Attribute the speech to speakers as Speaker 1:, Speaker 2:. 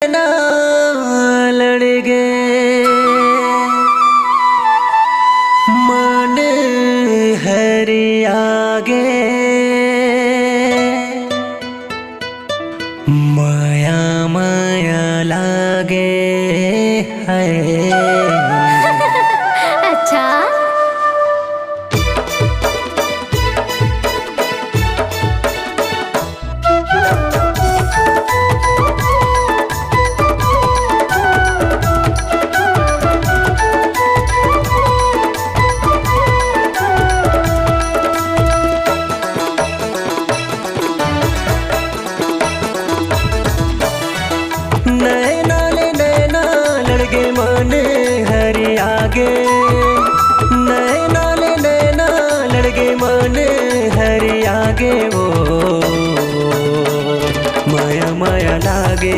Speaker 1: नैना लड़ गए, मन हरिया गे, माया माया लागे है।
Speaker 2: अच्छा
Speaker 1: नैना ले नैना लड़गे मन हरिया गे, नैना ले नैना लड़गे मन हरिया गे, वो माया माया लागे।